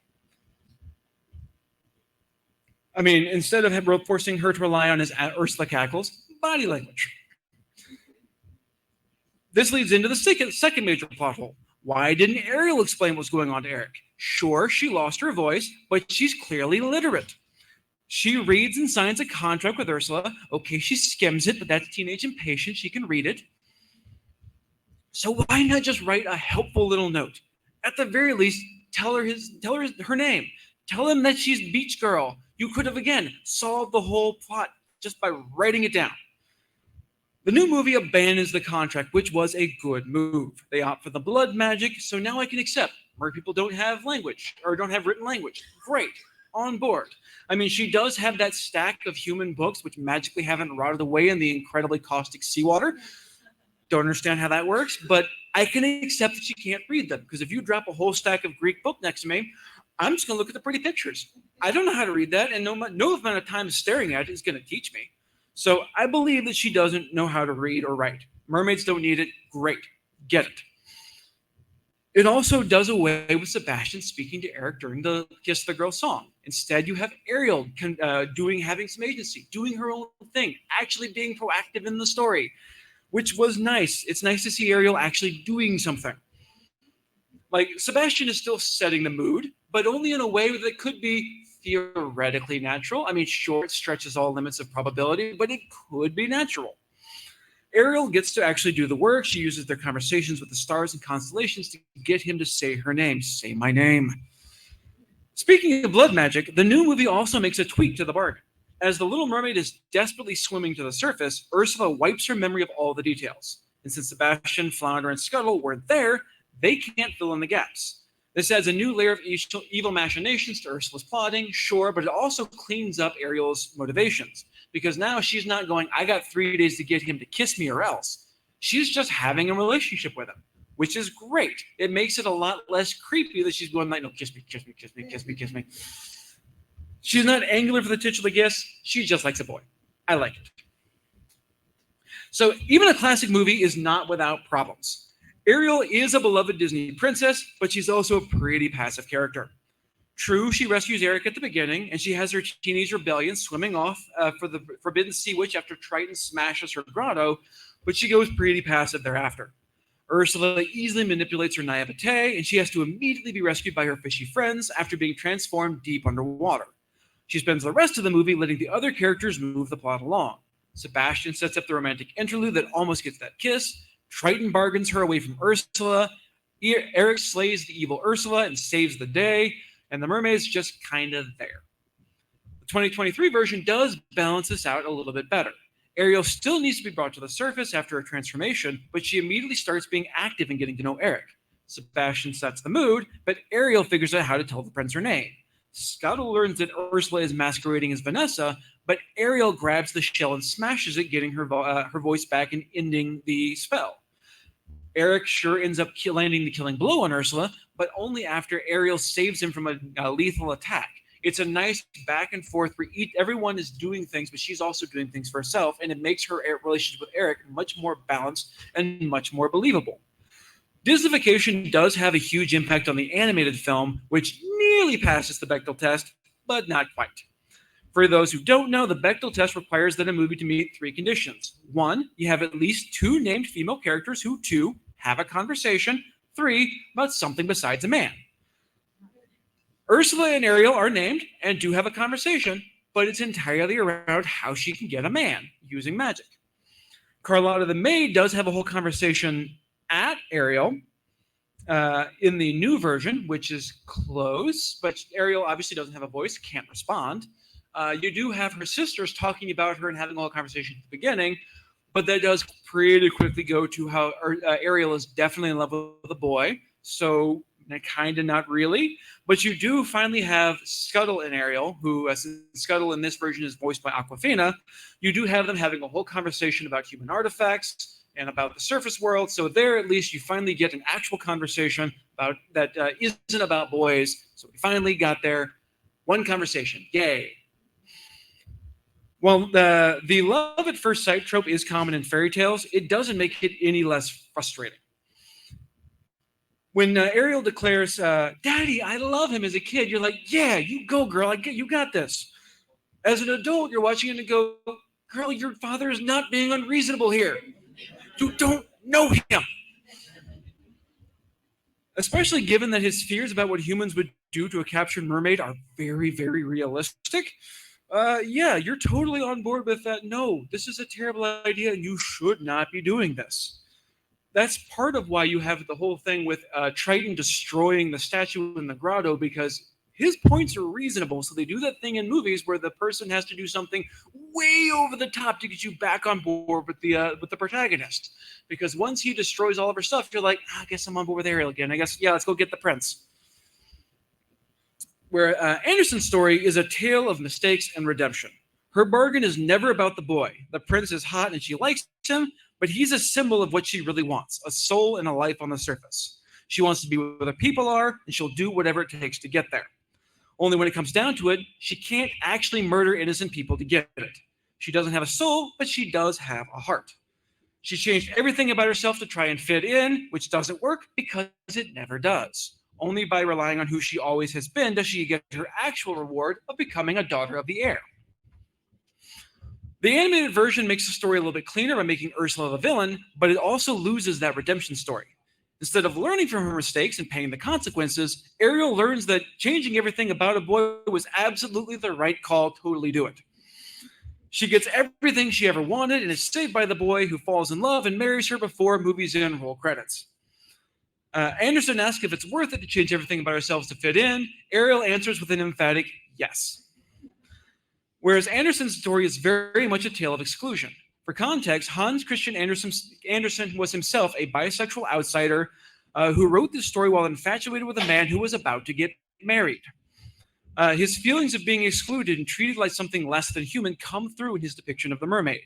I mean, instead of forcing her to rely on his Ursula cackles, body language. This leads into the second major plot hole. Why didn't Ariel explain what's going on to Eric? Sure, she lost her voice, but she's clearly literate. She reads and signs a contract with Ursula. Okay, she skims it, but that's teenage impatience. She can read it. So why not just write a helpful little note? At the very least, tell her her name. Tell him that she's Beach Girl. You could have, again, solved the whole plot just by writing it down. The new movie abandons the contract, which was a good move. They opt for the blood magic, so now I can accept mer people don't have language, or don't have written language. Great. On board. I mean, she does have that stack of human books, which magically haven't rotted away in the incredibly caustic seawater. Don't understand how that works, but I can accept that she can't read them, because if you drop a whole stack of Greek book next to me, I'm just going to look at the pretty pictures. I don't know how to read that, and no amount of time staring at it is going to teach me. So I believe that she doesn't know how to read or write. Mermaids don't need it. Great. Get it. It also does away with Sebastian speaking to Eric during the Kiss the Girl song. Instead, you have Ariel having some agency, doing her own thing, actually being proactive in the story, which was nice. It's nice to see Ariel actually doing something. Like, Sebastian is still setting the mood, but only in a way that could be theoretically natural. I mean, sure, it stretches all limits of probability, but it could be natural. Ariel gets to actually do the work. She uses their conversations with the stars and constellations to get him to say her name. Say my name. Speaking of blood magic, the new movie also makes a tweak to the bargain. As the Little Mermaid is desperately swimming to the surface, Ursula wipes her memory of all the details. And since Sebastian, Flounder, and Scuttle weren't there, they can't fill in the gaps. This adds a new layer of evil machinations to Ursula's plotting, sure, but it also cleans up Ariel's motivations. Because now she's not going, I got 3 days to get him to kiss me or else. She's just having a relationship with him, which is great. It makes it a lot less creepy that she's going like, no, kiss me, kiss me, kiss me, kiss me, kiss me. She's not angling for the titular kiss. She just likes a boy. I like it. So even a classic movie is not without problems. Ariel is a beloved Disney princess, but she's also a pretty passive character. True, she rescues Eric at the beginning, and she has her teenage rebellion swimming off for the Forbidden Sea Witch after Triton smashes her grotto, but she goes pretty passive thereafter. Ursula easily manipulates her naivete, and she has to immediately be rescued by her fishy friends after being transformed deep underwater. She spends the rest of the movie letting the other characters move the plot along. Sebastian sets up the romantic interlude that almost gets that kiss. Triton bargains her away from Ursula. Eric slays the evil Ursula and saves the day. And the mermaid's just kind of there. The 2023 version does balance this out a little bit better. Ariel still needs to be brought to the surface after her transformation, but she immediately starts being active and getting to know Eric. Sebastian sets the mood, but Ariel figures out how to tell the prince her name. Scuttle learns that Ursula is masquerading as Vanessa, but Ariel grabs the shell and smashes it, getting her voice back and ending the spell. Eric sure ends up landing the killing blow on Ursula, but only after Ariel saves him from a lethal attack. It's a nice back and forth where everyone is doing things, but she's also doing things for herself, and it makes her relationship with Eric much more balanced and much more believable. Disneyfication does have a huge impact on the animated film, which nearly passes the Bechdel test, but not quite. For those who don't know, the Bechdel test requires that a movie to meet 3 conditions. 1, you have at least 2 named female characters who, 2, have a conversation, 3, about something besides a man. Ursula and Ariel are named and do have a conversation, but it's entirely around how she can get a man using magic. Carlotta the maid does have a whole conversation at Ariel in the new version, which is close, but Ariel obviously doesn't have a voice, can't respond. You do have her sisters talking about her and having a whole conversation at the beginning, but that does pretty quickly go to how Ariel is definitely in love with a boy, so kind of not really. But you do finally have Scuttle and Ariel, who, since Scuttle in this version is voiced by Awkwafina, you do have them having a whole conversation about human artifacts and about the surface world. So there, at least, you finally get an actual conversation about that isn't about boys. So we finally got there. One conversation. Yay. Well, the love at first sight trope is common in fairy tales. It doesn't make it any less frustrating. When Ariel declares, Daddy, I love him as a kid, you're like, yeah, you go, girl. You got this. As an adult, you're watching it and go, girl, your father is not being unreasonable here. You don't know him. Especially given that his fears about what humans would do to a captured mermaid are very, very realistic. Yeah, you're totally on board with that. No, this is a terrible idea and you should not be doing this. That's part of why you have the whole thing with Triton destroying the statue in the grotto, because his points are reasonable. So they do that thing in movies where the person has to do something way over the top to get you back on board with the protagonist. Because once he destroys all of her stuff, you're like, I guess I'm on board with Ariel again. I guess, yeah, let's go get the prince. Where Anderson's story is a tale of mistakes and redemption. Her bargain is never about the boy. The prince is hot and she likes him, but he's a symbol of what she really wants, a soul and a life on the surface. She wants to be where the people are, and she'll do whatever it takes to get there. Only when it comes down to it, she can't actually murder innocent people to get it. She doesn't have a soul, but she does have a heart. She changed everything about herself to try and fit in, which doesn't work because it never does. Only by relying on who she always has been does she get her actual reward of becoming a daughter of the air. The animated version makes the story a little bit cleaner by making Ursula the villain, but it also loses that redemption story. Instead of learning from her mistakes and paying the consequences, Ariel learns that changing everything about a boy was absolutely the right call, totally do it. She gets everything she ever wanted and is saved by the boy who falls in love and marries her before movies end roll credits. Anderson asks if it's worth it to change everything about ourselves to fit in. Ariel answers with an emphatic yes. Whereas Anderson's story is very much a tale of exclusion. For context, Hans Christian Andersen was himself a bisexual outsider who wrote this story while infatuated with a man who was about to get married. His feelings of being excluded and treated like something less than human come through in his depiction of the mermaid.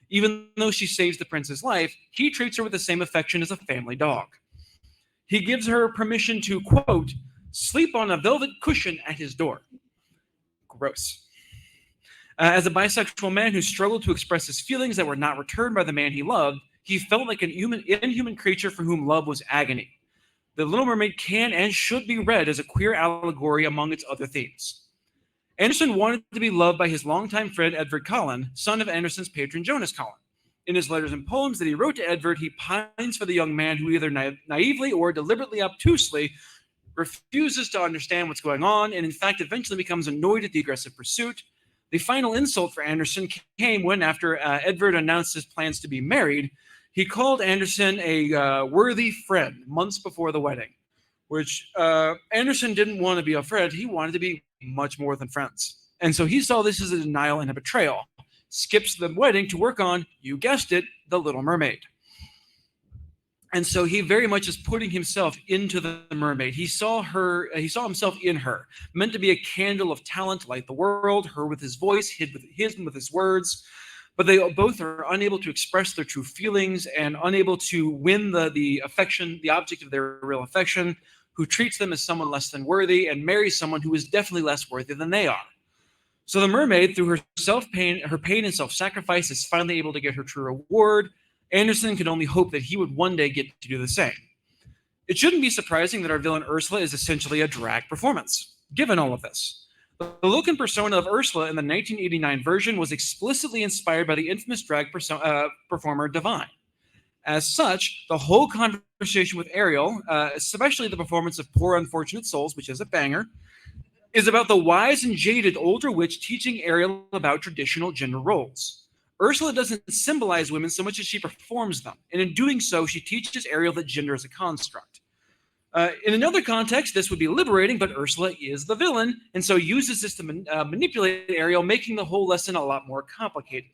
Even though she saves the prince's life, he treats her with the same affection as a family dog. He gives her permission to, quote, sleep on a velvet cushion at his door. Gross. As a bisexual man who struggled to express his feelings that were not returned by the man he loved, he felt like an inhuman creature for whom love was agony. The Little Mermaid can and should be read as a queer allegory among its other themes. Anderson wanted to be loved by his longtime friend Edvard Cullen, son of Anderson's patron Jonas Cullen. In his letters and poems that he wrote to Edvard, he pines for the young man who either naively or deliberately obtusely refuses to understand what's going on and in fact eventually becomes annoyed at the aggressive pursuit. The final insult for Anderson came when, after Edvard announced his plans to be married, he called Anderson a worthy friend months before the wedding, which Anderson didn't want to be a friend. He wanted to be much more than friends. And so he saw this as a denial and a betrayal. Skips the wedding to work on, you guessed it, the Little Mermaid. And so he very much is putting himself into the mermaid. He saw himself in her, meant to be a candle of talent to light the world, her with his voice, him with his words. But they both are unable to express their true feelings and unable to win the affection, the object of their real affection, who treats them as someone less than worthy and marries someone who is definitely less worthy than they are. So the mermaid, through her pain and self-sacrifice, is finally able to get her true reward. Anderson could only hope that he would one day get to do the same. It shouldn't be surprising that our villain Ursula is essentially a drag performance, given all of this. The look and persona of Ursula in the 1989 version was explicitly inspired by the infamous drag performer Divine. As such, the whole conversation with Ariel, especially the performance of Poor Unfortunate Souls, which is a banger, is about the wise and jaded older witch teaching Ariel about traditional gender roles. Ursula doesn't symbolize women so much as she performs them, and in doing so, she teaches Ariel that gender is a construct. In another context, this would be liberating, but Ursula is the villain, and so uses this to manipulate Ariel, making the whole lesson a lot more complicated.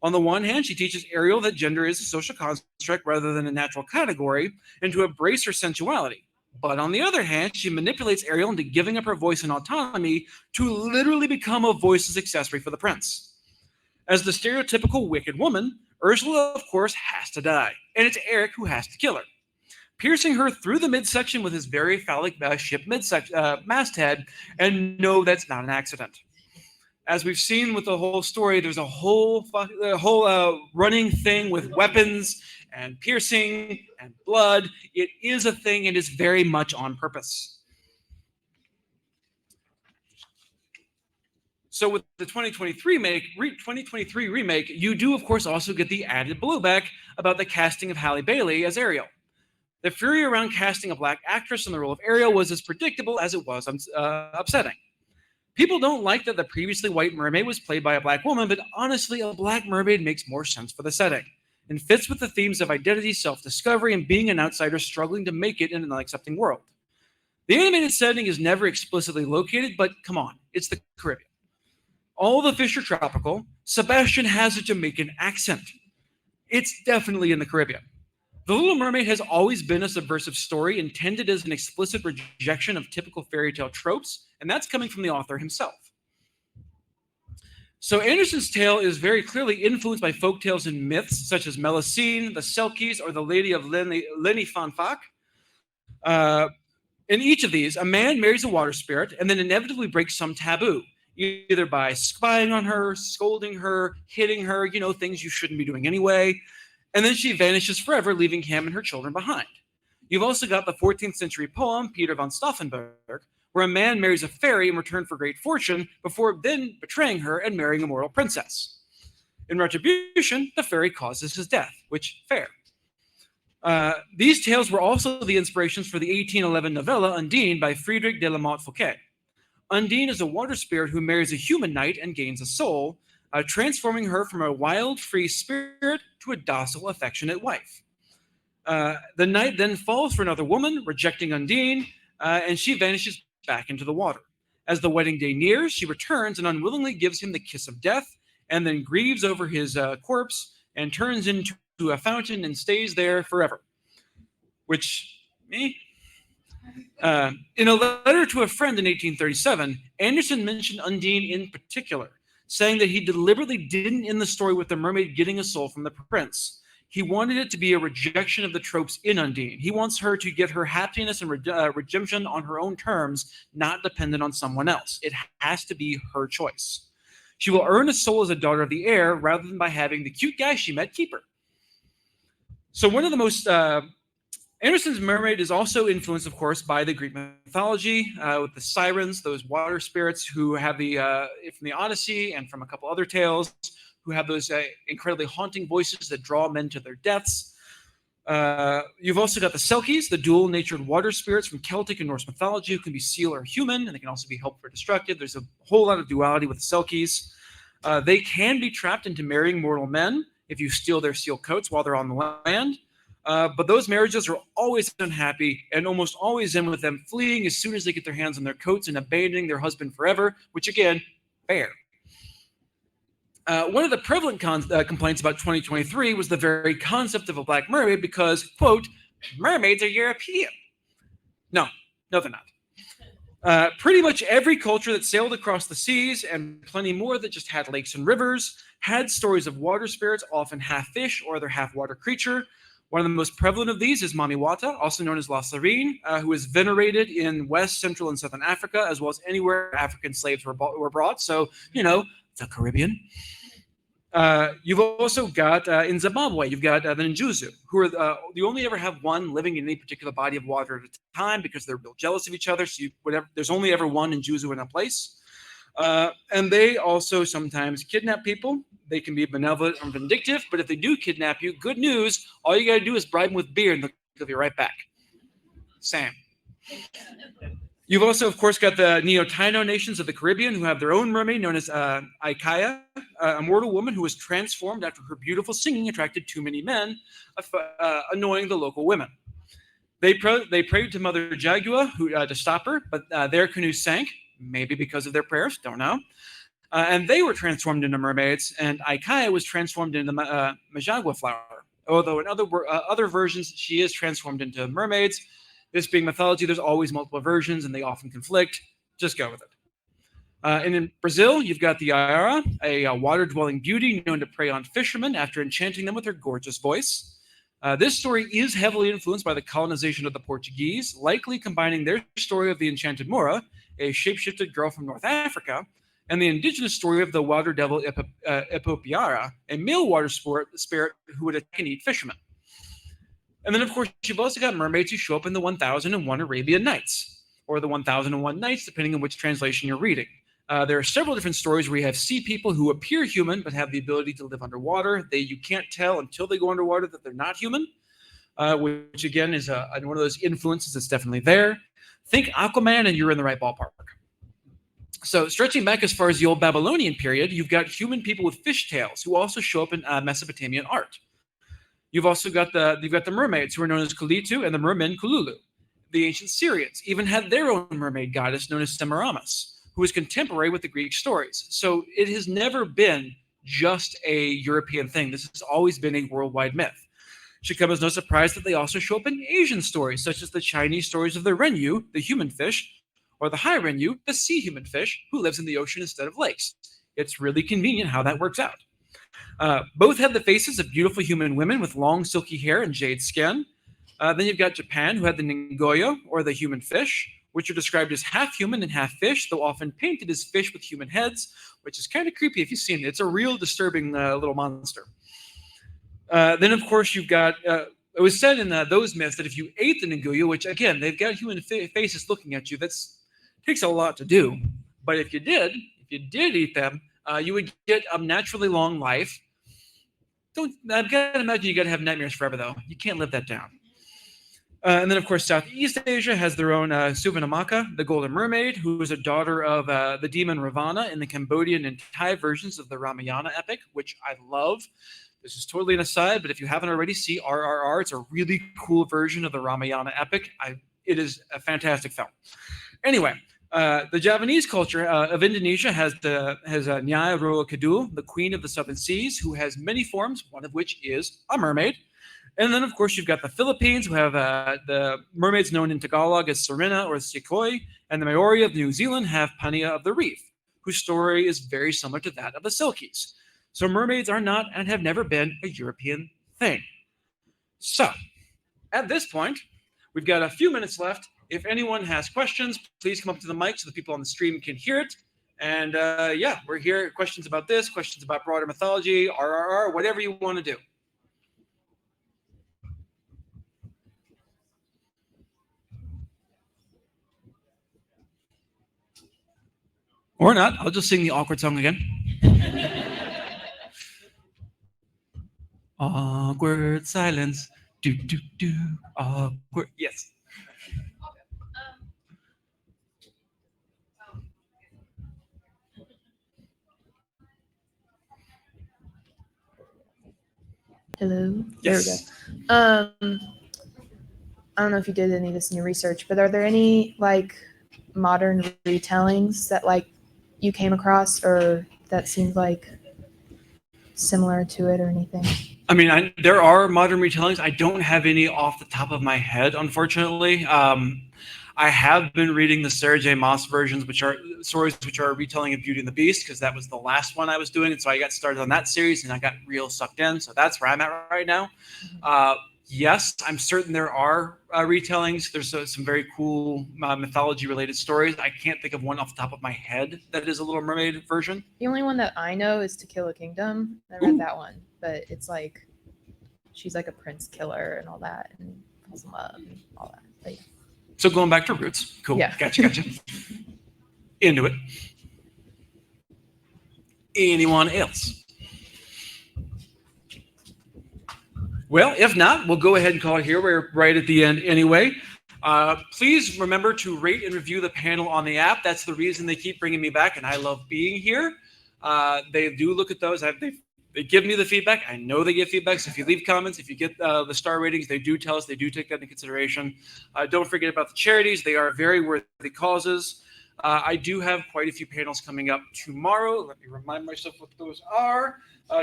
On the one hand, she teaches Ariel that gender is a social construct rather than a natural category, and to embrace her sensuality. But on the other hand, she manipulates Ariel into giving up her voice and autonomy to literally become a voiceless accessory for the prince. As the stereotypical wicked woman, Ursula, of course, has to die, and it's Eric who has to kill her, piercing her through the midsection with his very phallic ship masthead, and no, that's not an accident. As we've seen with the whole story, there's a whole running thing with weapons and piercing and blood. It is a thing and is very much on purpose. So with the 2023 remake, you do, of course, also get the added blowback about the casting of Halle Bailey as Ariel. The fury around casting a black actress in the role of Ariel was as predictable as it was upsetting. People don't like that the previously white mermaid was played by a black woman, but honestly, a black mermaid makes more sense for the setting and fits with the themes of identity, self-discovery, and being an outsider struggling to make it in an unaccepting world. The animated setting is never explicitly located, but come on, it's the Caribbean. All the fish are tropical. Sebastian has a Jamaican accent. It's definitely in the Caribbean. The Little Mermaid has always been a subversive story intended as an explicit rejection of typical fairy tale tropes, and that's coming from the author himself. So Anderson's tale is very clearly influenced by folk tales and myths such as Melusine, the Selkies, or the Lady of Lenny Fanfak. In each of these, a man marries a water spirit and then inevitably breaks some taboo, either by spying on her, scolding her, hitting her, things you shouldn't be doing anyway. and then she vanishes forever, leaving him and her children behind. You've also got the 14th century poem, Peter von Stauffenberg, where a man marries a fairy in return for great fortune before then betraying her and marrying a mortal princess. In retribution, the fairy causes his death, which, fair. These tales were also the inspirations for the 1811 novella Undine by Friedrich de la Motte Fouquet. Undine is a water spirit who marries a human knight and gains a soul, transforming her from a wild, free spirit to a docile, affectionate wife. The knight then falls for another woman, rejecting Undine, and she vanishes back into the water. As the wedding day nears, she returns and unwillingly gives him the kiss of death, and then grieves over his corpse and turns into a fountain and stays there forever. Which, me? In a letter to a friend in 1837, Anderson mentioned Undine in particular, saying that he deliberately didn't end the story with the mermaid getting a soul from the prince. He wanted it to be a rejection of the tropes in Undine. He wants her to get her happiness and redemption on her own terms, not dependent on someone else. It has to be her choice. She will earn a soul as a daughter of the air rather than by having the cute guy she met keep her. So one of the most... Anderson's mermaid is also influenced, of course, by the Greek mythology, with the sirens, those water spirits who have from the Odyssey and from a couple other tales, who have those incredibly haunting voices that draw men to their deaths. You've also got the Selkies, the dual-natured water spirits from Celtic and Norse mythology, who can be seal or human, and they can also be helpful or destructive. There's a whole lot of duality with the Selkies. They can be trapped into marrying mortal men if you steal their seal coats while they're on the land. But those marriages are always unhappy and almost always end with them fleeing as soon as they get their hands on their coats and abandoning their husband forever, which again, fair. One of the prevalent complaints about 2023 was the very concept of a black mermaid because, quote, mermaids are European. No, they're not. Pretty much every culture that sailed across the seas, and plenty more that just had lakes and rivers, had stories of water spirits, often half fish or other half water creature. One of the most prevalent of these is Mamiwata, also known as La Sirene, who is venerated in West, Central, and Southern Africa, as well as anywhere African slaves were brought. So, the Caribbean. You've also got, in Zimbabwe, you've got the Njuzu, who are you only ever have one living in any particular body of water at a time because they're real jealous of each other. So there's only ever one Njuzu in a place. And they also sometimes kidnap people. They can be benevolent and vindictive, but if they do kidnap you, good news, all you got to do is bribe them with beer and they'll be right back. Sam. You've also, of course, got the Neo-Taino nations of the Caribbean who have their own mermaid known as Aikaya, a mortal woman who was transformed after her beautiful singing attracted too many men, annoying the local women. They prayed to Mother Jagua to stop her, but their canoe sank, maybe because of their prayers, don't know. And they were transformed into mermaids, and Aikaya was transformed into the Majagua flower. Although in other versions, she is transformed into mermaids. This being mythology, there's always multiple versions, and they often conflict. Just go with it. And in Brazil, you've got the Ayara, a water-dwelling beauty known to prey on fishermen after enchanting them with her gorgeous voice. This story is heavily influenced by the colonization of the Portuguese, likely combining their story of the enchanted Moura, a shape-shifted girl from North Africa, and the indigenous story of the water devil Ipopiara, a male water spirit who would attack and eat fishermen. And then, of course, you've also got mermaids who show up in the 1001 Arabian Nights, or the 1001 Nights, depending on which translation you're reading. There are several different stories where you have sea people who appear human but have the ability to live underwater. You can't tell until they go underwater that they're not human, which again is one of those influences that's definitely there. Think Aquaman and you're in the right ballpark. So stretching back as far as the old Babylonian period, you've got human people with fish tails who also show up in Mesopotamian art. You've also got the mermaids who are known as Kulitu and the mermen Kululu. The ancient Syrians even had their own mermaid goddess known as Semiramis, who was contemporary with the Greek stories. So it has never been just a European thing. This has always been a worldwide myth. Should come as no surprise that they also show up in Asian stories, such as the Chinese stories of the Renyu, the human fish, or the Hai Renyu, the sea human fish, who lives in the ocean instead of lakes. It's really convenient how that works out. Both have the faces of beautiful human women with long silky hair and jade skin. Then you've got Japan, who had the Ningoyo, or the human fish, which are described as half human and half fish, though often painted as fish with human heads, which is kind of creepy if you've seen it. It's a real disturbing little monster. Then, of course, you've got. It was said in those myths that if you ate the Nguya, which again they've got human faces looking at you, that's takes a lot to do. But if you did eat them, you would get a naturally long life. Don't I've got to imagine you got to have nightmares forever though. You can't live that down. And then, of course, Southeast Asia has their own Suvarnamaka, the Golden Mermaid, who is a daughter of the demon Ravana in the Cambodian and Thai versions of the Ramayana epic, which I love. This is totally an aside, but if you haven't already, see RRR. It's a really cool version of the Ramayana epic. It is a fantastic film. Anyway, the Javanese culture of Indonesia has Nyai Roro Kidul, the Queen of the Southern Seas, who has many forms, one of which is a mermaid. And then, of course, you've got the Philippines, who have the mermaids known in Tagalog as Serena or Sikoi, and the Maori of New Zealand have Pania of the Reef, whose story is very similar to that of the Silkies. So mermaids are not and have never been a European thing. So, at this point, we've got a few minutes left. If anyone has questions, please come up to the mic so the people on the stream can hear it. And yeah, we're here. Questions about this, questions about broader mythology, RRR, whatever you want to do. Or not. I'll just sing the awkward song again. Awkward silence. Do, do, do. Awkward. Yes. Hello. Yes. There we go. I don't know if you did any of this in your research, but are there any like modern retellings that like you came across or that seemed like similar to it or anything? I mean, there are modern retellings. I don't have any off the top of my head, unfortunately. I have been reading the Sarah J. Maas versions, which are stories which are a retelling of Beauty and the Beast, because that was the last one I was doing, and so I got started on that series, and I got real sucked in. So that's where I'm at right now. Yes, I'm certain there are retellings. There's some very cool mythology-related stories. I can't think of one off the top of my head that is a Little Mermaid version. The only one that I know is To Kill a Kingdom. I read that one, but it's like she's like a prince killer and all that, and falls in love and all that. But yeah. So going back to roots. Cool. Yeah. Gotcha. Into it. Anyone else? Well, if not, we'll go ahead and call it here. We're right at the end anyway. Please remember to rate and review the panel on the app. That's the reason they keep bringing me back, and I love being here. They do look at those. They give me the feedback. I know they give feedback. So if you leave comments, if you get the star ratings, they do tell us. They do take that into consideration. Don't forget about the charities. They are very worthy causes. I do have quite a few panels coming up tomorrow. Let me remind myself what those are.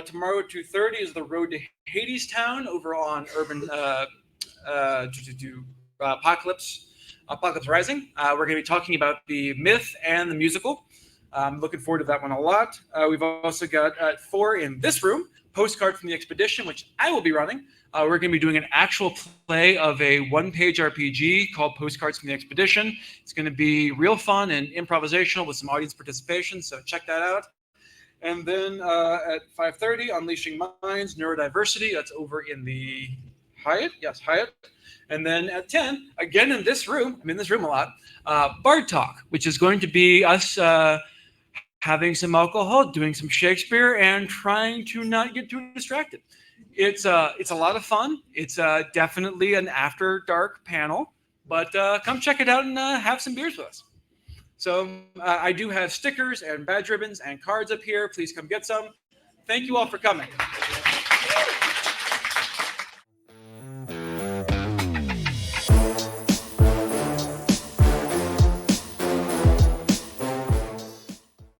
Tomorrow at 2:30 is the Road to Hades Town over on Urban Apocalypse Rising. We're going to be talking about the myth and the musical. I'm looking forward to that one a lot. We've also got at 4 in this room, Postcard from the Expedition, which I will be running. We're going to be doing an actual play of a one-page RPG called Postcards from the Expedition. It's going to be real fun and improvisational with some audience participation, so check that out. And then at 5:30, Unleashing Minds, Neurodiversity. That's over in the Hyatt. Yes, Hyatt. And then at 10, again in this room, I'm in this room a lot, Bard Talk, which is going to be us having some alcohol, doing some Shakespeare, and trying to not get too distracted. It's a lot of fun. It's definitely an after dark panel, but come check it out and have some beers with us. So I do have stickers and badge ribbons and cards up here. Please come get some. Thank you all for coming.